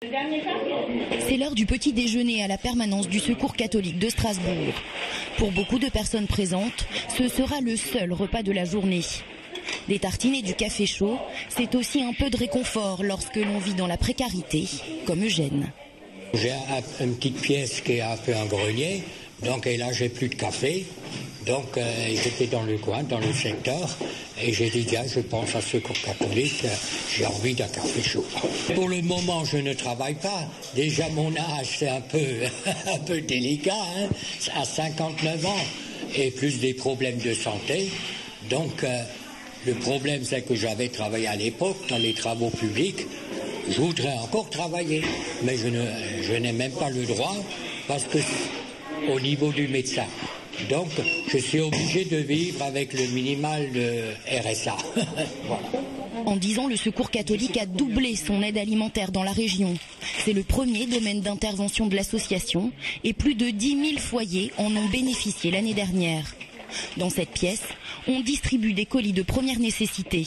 C'est l'heure du petit déjeuner à la permanence du Secours catholique de Strasbourg. Pour beaucoup de personnes présentes, ce sera le seul repas de la journée. Des tartines et du café chaud, c'est aussi un peu de réconfort lorsque l'on vit dans la précarité, comme Eugène. J'ai une petite pièce qui est un peu un grenier, donc et là j'ai plus de café. Donc j'étais dans le coin, dans le secteur, et j'ai dit tiens, je pense à Secours catholique, j'ai envie d'un café chaud. Pour le moment, je ne travaille pas. Déjà mon âge, c'est un peu délicat, hein, à 59 ans, et plus des problèmes de santé. Donc le problème, c'est que j'avais travaillé à l'époque dans les travaux publics. Je voudrais encore travailler, mais je n'ai même pas le droit, parce que au niveau du médecin. Donc, je suis obligé de vivre avec le minimal de RSA. Voilà. En 10 ans, le Secours catholique a doublé son aide alimentaire dans la région. C'est le premier domaine d'intervention de l'association et plus de 10 000 foyers en ont bénéficié l'année dernière. Dans cette pièce, on distribue des colis de première nécessité,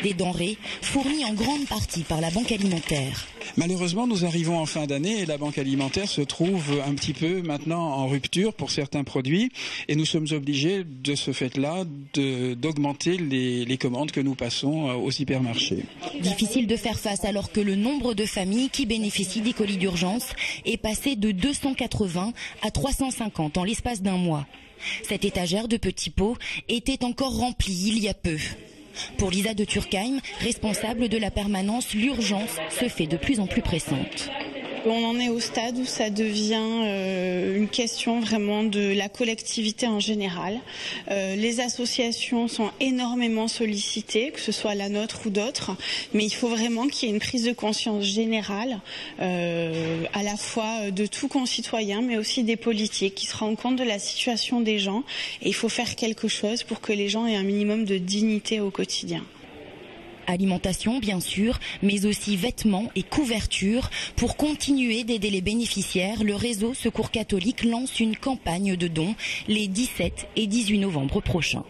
des denrées fournies en grande partie par la Banque alimentaire. Malheureusement, nous arrivons en fin d'année et la Banque alimentaire se trouve un petit peu maintenant en rupture pour certains produits et nous sommes obligés de ce fait-là d'augmenter les commandes que nous passons aux hypermarchés. Difficile de faire face alors que le nombre de familles qui bénéficient des colis d'urgence est passé de 280 à 350 en l'espace d'un mois. Cette étagère de petits pots était encore remplie il y a peu. Pour Lisa de Turckheim, responsable de la permanence, l'urgence se fait de plus en plus pressante. On en est au stade où ça devient une question vraiment de la collectivité en général. Les associations sont énormément sollicitées, que ce soit la nôtre ou d'autres, mais il faut vraiment qu'il y ait une prise de conscience générale, à la fois de tout concitoyen, mais aussi des politiques qui se rendent compte de la situation des gens. Et il faut faire quelque chose pour que les gens aient un minimum de dignité au quotidien. Alimentation, bien sûr, mais aussi vêtements et couvertures. Pour continuer d'aider les bénéficiaires, le réseau Secours catholique lance une campagne de dons les 17 et 18 novembre prochains.